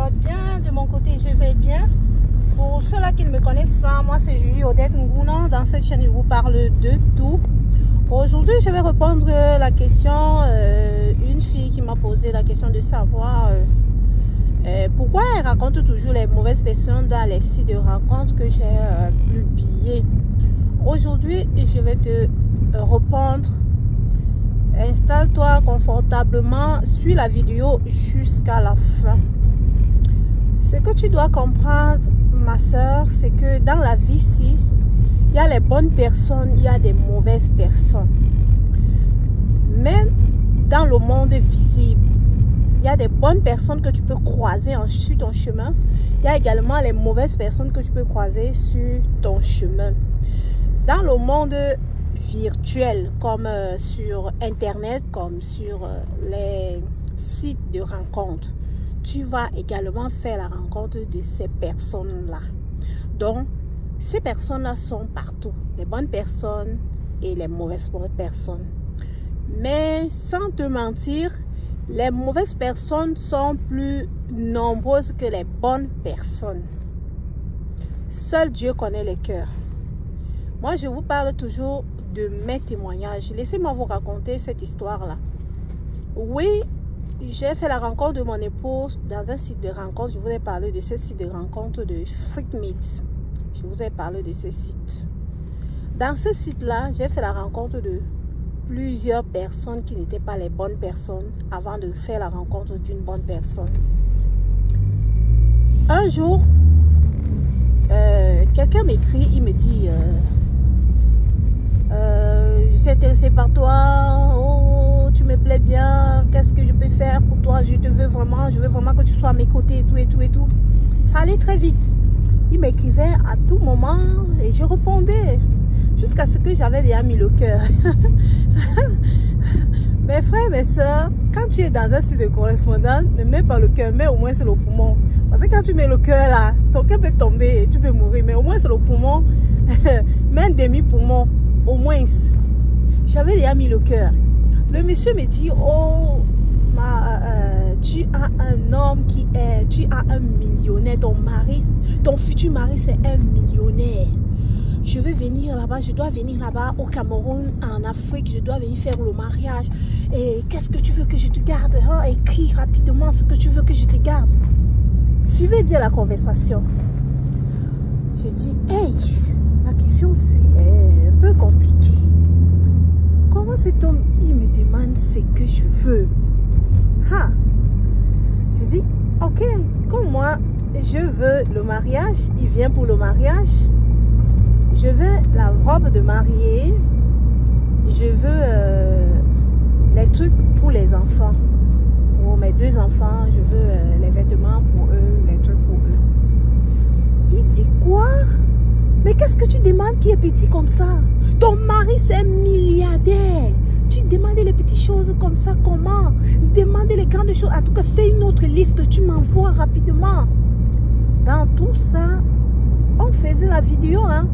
va bien, de mon côté je vais bien. Pour ceux-là qui ne me connaissent pas, moi c'est Julie Odette Nguna. Dans cette chaîne je vous parle de tout. Aujourd'hui je vais répondre à la question, une fille qui m'a posé la question de savoir pourquoi elle raconte toujours les mauvaises personnes dans les sites de rencontres que j'ai publiés. Aujourd'hui je vais te répondre. Installe-toi confortablement, suis la vidéo jusqu'à la fin. Ce que tu dois comprendre, ma soeur, c'est que dans la vie ici, il y a les bonnes personnes, il y a des mauvaises personnes. Même dans le monde visible, il y a des bonnes personnes que tu peux croiser sur ton chemin. Il y a également les mauvaises personnes que tu peux croiser sur ton chemin. Dans le monde virtuel, comme sur internet, comme sur les sites de rencontres, tu vas également faire la rencontre de ces personnes là. Donc ces personnes là sont partout, les bonnes personnes et les mauvaises personnes. Mais sans te mentir, les mauvaises personnes sont plus nombreuses que les bonnes personnes. Seul Dieu connaît les cœurs. Moi je vous parle toujours de mes témoignages. Laissez-moi vous raconter cette histoire-là. Oui, j'ai fait la rencontre de mon épouse dans un site de rencontre. Je vous ai parlé de ce site de rencontre de Freakmeet. Je vous ai parlé de ce site. Dans ce site-là, j'ai fait la rencontre de plusieurs personnes qui n'étaient pas les bonnes personnes avant de faire la rencontre d'une bonne personne. Un jour, quelqu'un m'écrit, il me dit... je suis intéressée par toi, oh, tu me plais bien, qu'est-ce que je peux faire pour toi, je te veux vraiment, je veux vraiment que tu sois à mes côtés et tout et tout et tout. Ça allait très vite. Il m'écrivait à tout moment et je répondais jusqu'à ce que j'avais déjà mis le cœur. Mes frères, mes soeurs, quand tu es dans un site de correspondance, ne mets pas le cœur, mais au moins c'est le poumon. Parce que quand tu mets le cœur là, ton cœur peut tomber et tu peux mourir, mais au moins c'est le poumon. Mets un demi-poumon. Au moins, j'avais déjà mis le cœur. Le monsieur me dit, oh, tu as un homme tu as un millionnaire, ton mari, ton futur mari c'est un millionnaire. Je veux venir là-bas, je dois venir là-bas au Cameroun, en Afrique, je dois venir faire le mariage. Et qu'est-ce que tu veux que je te garde, hein? Écris rapidement ce que tu veux que je te garde. Suivez bien la conversation. J'ai dit, hey, la question c'est un peu compliquée. Comment cet homme, il me demande ce que je veux? Ha! J'ai dit, ok, comme moi, je veux le mariage, il vient pour le mariage. Je veux la robe de mariée. Je veux les trucs pour les enfants. Pour mes deux enfants, je veux les vêtements pour eux, les trucs pour eux. Il dit quoi? Mais qu'est-ce que tu demandes qui est petit comme ça? Ton mari c'est un milliardaire. Tu demandes les petites choses comme ça, comment? Demande les grandes choses. En tout cas, fais une autre liste, tu m'envoies rapidement. Dans tout ça, on faisait la vidéo, hein?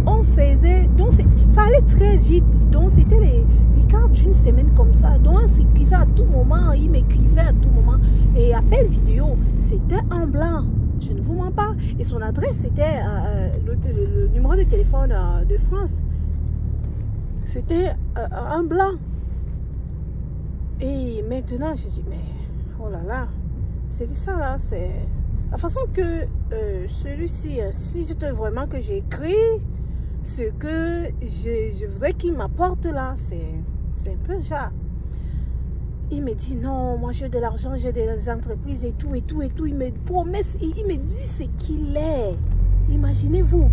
On faisait, donc ça allait très vite. Donc c'était les quarts d'une semaine comme ça. Donc on s'écrivait à tout moment, il m'écrivait à tout moment. Et appel vidéo, c'était en blanc. Je ne vous mens pas. Et son adresse, c'était le numéro de téléphone de France. C'était en blanc. Et maintenant, je dis, mais oh là là, celui-là, là, c'est... La façon que celui-ci insiste vraiment que j'écris ce que je voudrais qu'il m'apporte là, c'est un peu ça. Il me dit non, moi j'ai de l'argent, j'ai des entreprises et tout et tout et tout. Il me promet, il me dit ce qu'il est. Imaginez-vous.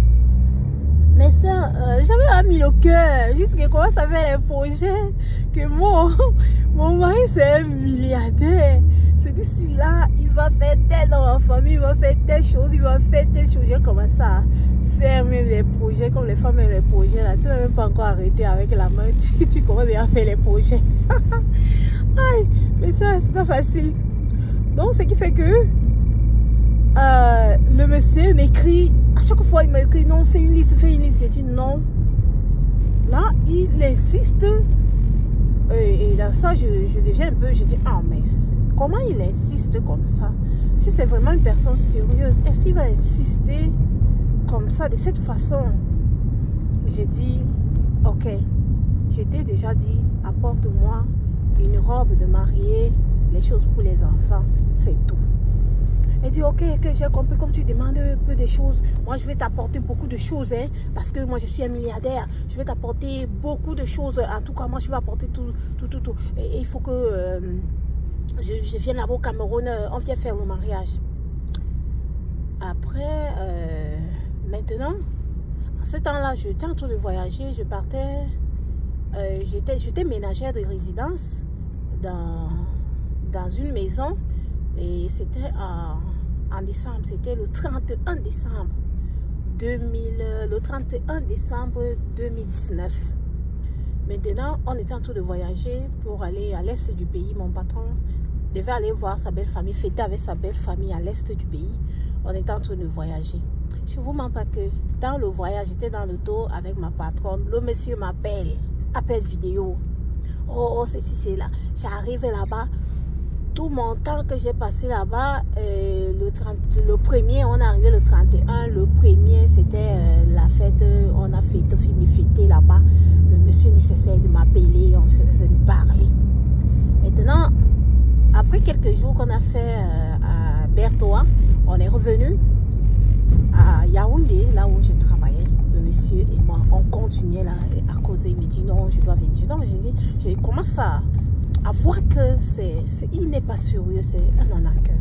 Mais ça, j'avais mis le cœur jusqu'à comment ça fait les projets que mon mari c'est un milliardaire. Celui-ci là, il va faire tel dans ma famille, il va faire telle chose, il va faire telle chose. J'ai commencé à faire même les projets comme les femmes aiment les projets là. Tu n'as même pas encore arrêté avec la main, tu commences déjà à faire les projets. Aïe, mais ça c'est pas facile. Donc ce qui fait que le monsieur m'écrit, à chaque fois il m'écrit non, fais une liste, fais une liste. J'ai dit non. Là il insiste et dans ça je deviens un peu, je dis ah mais comment il insiste comme ça? Si c'est vraiment une personne sérieuse, est-ce qu'il va insister comme ça, de cette façon? J'ai dit, ok, je t'ai déjà dit, apporte-moi une robe de mariée, les choses pour les enfants, c'est tout. Elle dit, ok, que j'ai compris, comme tu demandes un peu de choses, moi je vais t'apporter beaucoup de choses, hein, parce que moi je suis un milliardaire, je vais t'apporter beaucoup de choses, en tout cas moi je vais apporter tout. Et il faut que je vienne là-bas au Cameroun, on vient faire le mariage. Après, maintenant, en ce temps-là, j'étais en train de voyager, je partais, j'étais ménagère de résidence dans une maison, et c'était en décembre, c'était le 31 décembre 2019. Maintenant, on était en train de voyager pour aller à l'est du pays. Mon patron devait aller voir sa belle famille, fêter avec sa belle famille à l'est du pays. On était en train de voyager. Je ne vous mens pas que dans le voyage, j'étais dans le dos avec ma patronne. Le monsieur m'appelle, appel vidéo. Oh, c'est là. J'arrive là-bas. Tout mon temps que j'ai passé là-bas, le premier, on est arrivé le 31. Le premier, c'était la fête. On a fini de fêter là-bas. Le monsieur nécessaire de m'appeler, on faisait de parler. Maintenant, après quelques jours qu'on a fait à Bertoa, on est revenu à Yaoundé, là où je travaillais. Le monsieur et moi, on continuait là à causer. Il me dit non, je dois venir. Donc, je commence à voir que il n'est pas sérieux, c'est un arnaqueur.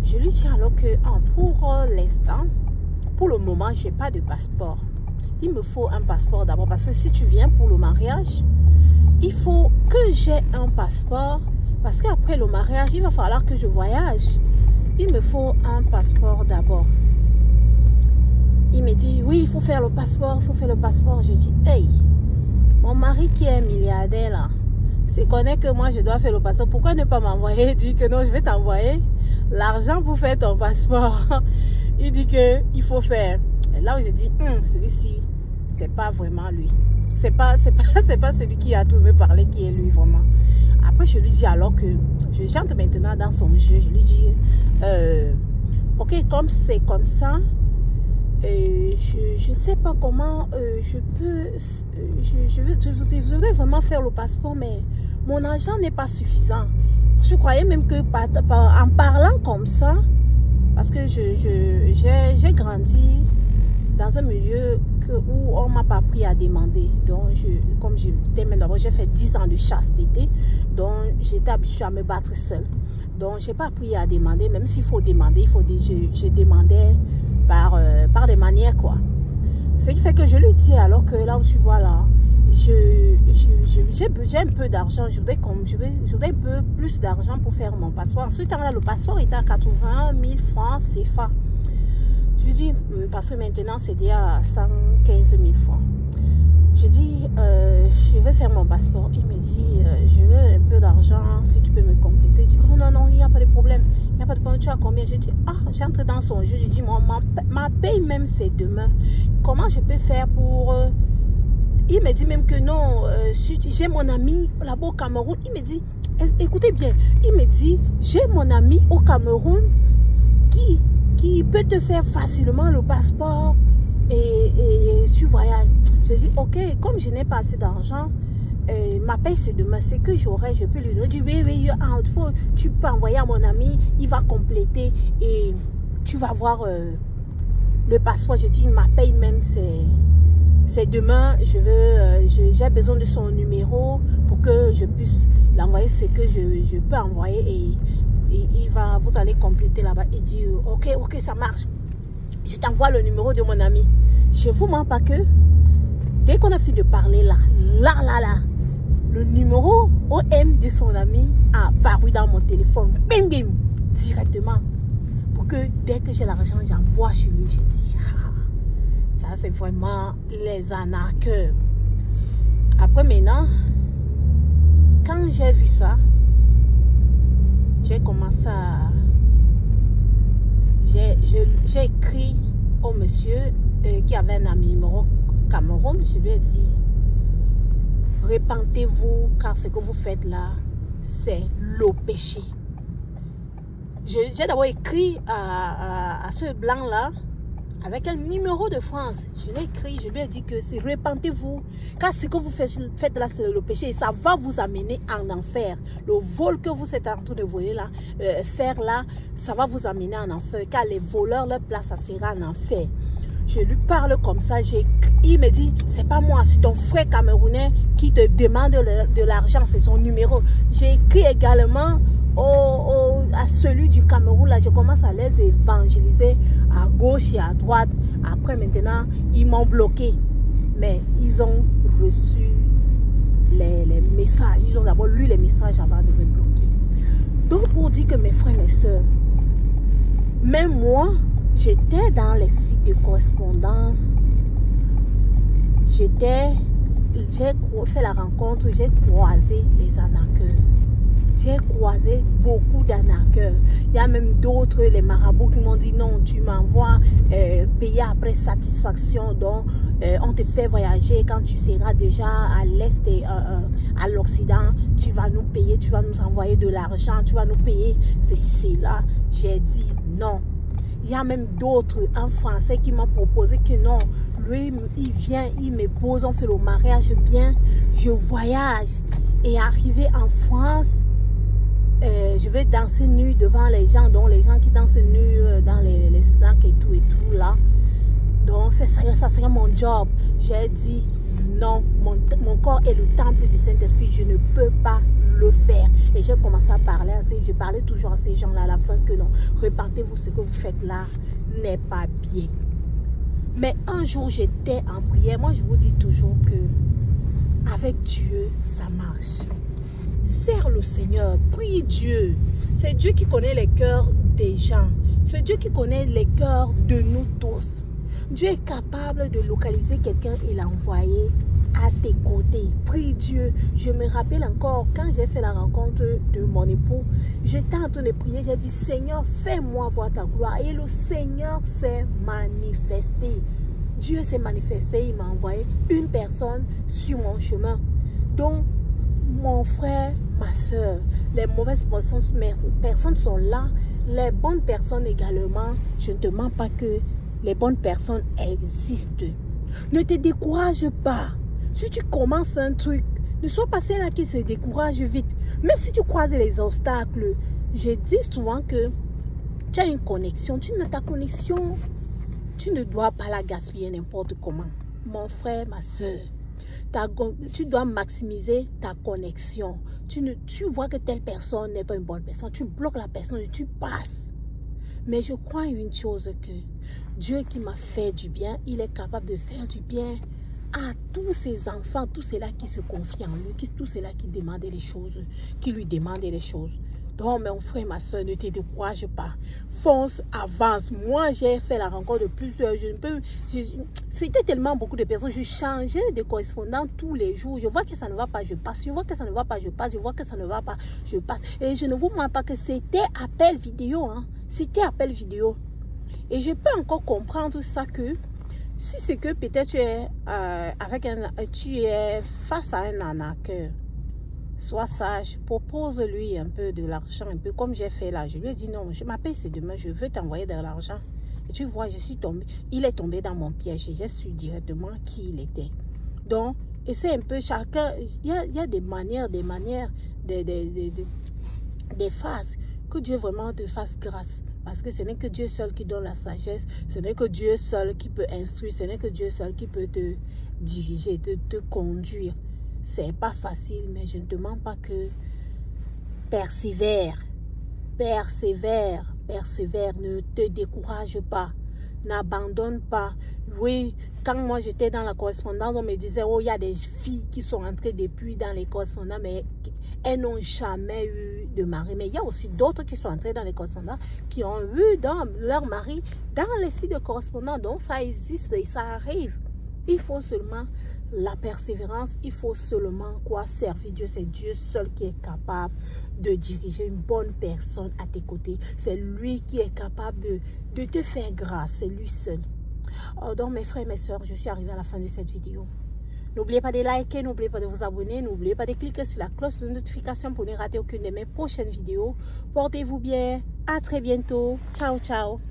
Je lui dis alors que pour l'instant, pour le moment, je n'ai pas de passeport. Il me faut un passeport d'abord, parce que si tu viens pour le mariage, il faut que j'ai un passeport, parce qu'après le mariage, il va falloir que je voyage. Il me faut un passeport d'abord. Il me dit, oui, il faut faire le passeport, il faut faire le passeport. Je dis, hey, mon mari qui est milliardaire là, s'il connaît que moi je dois faire le passeport, pourquoi ne pas m'envoyer? Il dit que non, je vais t'envoyer l'argent pour faire ton passeport. Il dit qu'il faut faire. Et là où j'ai dit, celui-ci, c'est pas vraiment lui. C'est pas celui qui a tout me parler qui est lui vraiment. Après, je lui dis alors que je chante maintenant dans son jeu. Je lui dis, ok, comme c'est comme ça, je ne sais pas comment je peux, je voudrais vraiment faire le passeport, mais mon argent n'est pas suffisant. Je croyais même que en parlant comme ça, parce que j'ai grandi dans un milieu où on ne m'a pas appris à demander. Donc, comme d'abord, j'ai fait 10 ans de chasse d'été, donc j'étais habituée à me battre seule. Donc, je n'ai pas appris à demander, même s'il faut demander, je demandais par des manières, quoi. Ce qui fait que je lui dis, alors que là où tu vois là, j'ai un peu d'argent, je voudrais un peu plus d'argent pour faire mon passeport. Ensuite, là, le passeport était à 80 000 francs CFA. Je lui dis, parce que maintenant, c'est déjà à 115 000 francs. Je dis, je vais faire mon passeport. Il me dit, je veux un peu d'argent, si tu peux me compléter. Je dis, oh, non, il n'y a pas de problème. Il n'y a pas de problème, tu as combien? Je dis, j'entre dans son jeu. Je dis, moi, ma paye même, c'est demain. Comment je peux faire pour... Il me dit même que non, j'ai mon ami là-bas au Cameroun. Il me dit, écoutez bien, il me dit, j'ai mon ami au Cameroun qui peut te faire facilement le passeport et tu voyages. Je dis, ok, comme je n'ai pas assez d'argent, ma paye c'est demain, c'est que j'aurai, je peux lui donner. Je dis, oui, tu peux envoyer à mon ami, il va compléter et tu vas voir le passeport. Je dis, ma paye même c'est demain, j'ai besoin de son numéro pour que je puisse l'envoyer, c'est que je peux envoyer et vous allez compléter là-bas. Il dit, ok, ça marche. Je t'envoie le numéro de mon ami. Je ne vous mens pas que, dès qu'on a fini de parler là, le numéro OM de son ami a apparu dans mon téléphone. Bim, bim, directement. Pour que dès que j'ai l'argent, j'envoie chez lui. Je dis, ça c'est vraiment les arnaqueurs. Après maintenant, quand j'ai vu ça, j'ai commencé à... J'ai écrit au monsieur qui avait un ami numéro Cameroun. Je lui ai dit, repentez-vous car ce que vous faites là, c'est le péché. J'ai d'abord écrit à ce blanc-là, avec un numéro de France. Je l'ai écrit, je lui ai dit que c'est repentez-vous. Car ce que vous faites là, c'est le péché. Et ça va vous amener en enfer. Le vol que vous êtes en train de voler là, faire là, ça va vous amener en enfer. Car les voleurs, leur place, ça sera en enfer. Je lui parle comme ça. Il me dit, c'est pas moi, c'est ton frère camerounais qui te demande de l'argent. C'est son numéro. J'ai écrit également à celui du Cameroun. Là, je commence à les évangéliser à gauche et à droite. Après, maintenant, ils m'ont bloqué. Mais ils ont reçu les messages. Ils ont d'abord lu les messages avant de me bloquer. Donc, pour dire que mes frères et mes soeurs, même moi, j'étais dans les sites de correspondance. J'ai fait la rencontre, j'ai croisé les arnaqueurs. J'ai croisé beaucoup d'arnaqueurs. Il y a même d'autres, les marabouts, qui m'ont dit non, tu m'envoies payer après satisfaction. Donc, on te fait voyager quand tu seras déjà à l'Est et à l'Occident. Tu vas nous payer, tu vas nous envoyer de l'argent, tu vas nous payer. C'est là. J'ai dit non. Il y a même d'autres, un Français qui m'a proposé que non. Lui, il vient, il me pose, on fait le mariage bien. Je voyage. Et arrivé en France, je vais danser nu devant les gens, donc les gens qui dansent nu dans les snacks et tout là. Donc ça serait mon job. J'ai dit non, mon corps est le temple du Saint-Esprit, je ne peux pas le faire. Et j'ai commencé à parler je parlais toujours à ces gens-là à la fin que non, repentez-vous, ce que vous faites là n'est pas bien. Mais un jour j'étais en prière, moi je vous dis toujours que avec Dieu ça marche. Sers le Seigneur, prie Dieu. C'est Dieu qui connaît les cœurs des gens. C'est Dieu qui connaît les cœurs de nous tous. Dieu est capable de localiser quelqu'un et l'envoyer à tes côtés. Prie Dieu. Je me rappelle encore quand j'ai fait la rencontre de mon époux, j'étais en train de prier, j'ai dit Seigneur, fais-moi voir ta gloire. Et le Seigneur s'est manifesté. Dieu s'est manifesté, il m'a envoyé une personne sur mon chemin. Donc, mon frère, ma soeur, les mauvaises personnes sont là, les bonnes personnes également. Je ne te mens pas que les bonnes personnes existent. Ne te décourage pas. Si tu commences un truc, ne sois pas celle-là qui se décourage vite. Même si tu croises les obstacles, je dis souvent que tu as une connexion. Ta connexion, tu ne dois pas la gaspiller n'importe comment. Mon frère, ma soeur, tu dois maximiser ta connexion. Tu vois que telle personne n'est pas une bonne personne, tu bloques la personne et tu passes. Mais je crois une chose, que Dieu qui m'a fait du bien, il est capable de faire du bien à tous ses enfants, tous ceux-là qui se confient en lui, tous ceux-là qui demandent les choses, qui lui demandent les choses. Donc, mon frère, ma soeur, ne te décourage pas. Fonce, avance. Moi, j'ai fait la rencontre de plusieurs. C'était tellement beaucoup de personnes. Je changeais de correspondant tous les jours. Je vois que ça ne va pas, je passe. Je vois que ça ne va pas, je passe. Je vois que ça ne va pas, je passe. Et je ne vous mens pas que c'était appel vidéo. Hein. C'était appel vidéo. Et je peux encore comprendre ça que si c'est que peut-être tu es face à un arnaqueur. Sois sage, propose-lui un peu de l'argent, un peu comme j'ai fait là. Je lui ai dit non, je m'appelle c'est demain, je veux t'envoyer de l'argent. Et tu vois, je suis tombée, il est tombé dans mon piège et j'ai su directement qui il était. Donc, et c'est un peu chacun, il y a des manières, des phases que Dieu vraiment te fasse grâce. Parce que ce n'est que Dieu seul qui donne la sagesse, ce n'est que Dieu seul qui peut instruire, ce n'est que Dieu seul qui peut te diriger, te conduire. C'est pas facile, mais je ne te mens pas que persévère, ne te décourage pas, n'abandonne pas. Oui, quand moi j'étais dans la correspondance, on me disait, oh, il y a des filles qui sont entrées depuis dans les correspondances, mais elles n'ont jamais eu de mari. Mais il y a aussi d'autres qui sont entrées dans les correspondances, qui ont eu leur mari dans les sites de correspondance. Donc ça existe et ça arrive. Il faut seulement la persévérance, il faut seulement quoi, servir Dieu. C'est Dieu seul qui est capable de diriger une bonne personne à tes côtés. C'est lui qui est capable de te faire grâce. C'est lui seul. Oh, donc mes frères et mes soeurs, je suis arrivée à la fin de cette vidéo. N'oubliez pas de liker, n'oubliez pas de vous abonner, n'oubliez pas de cliquer sur la cloche de notification pour ne rater aucune de mes prochaines vidéos. Portez-vous bien. À très bientôt. Ciao, ciao.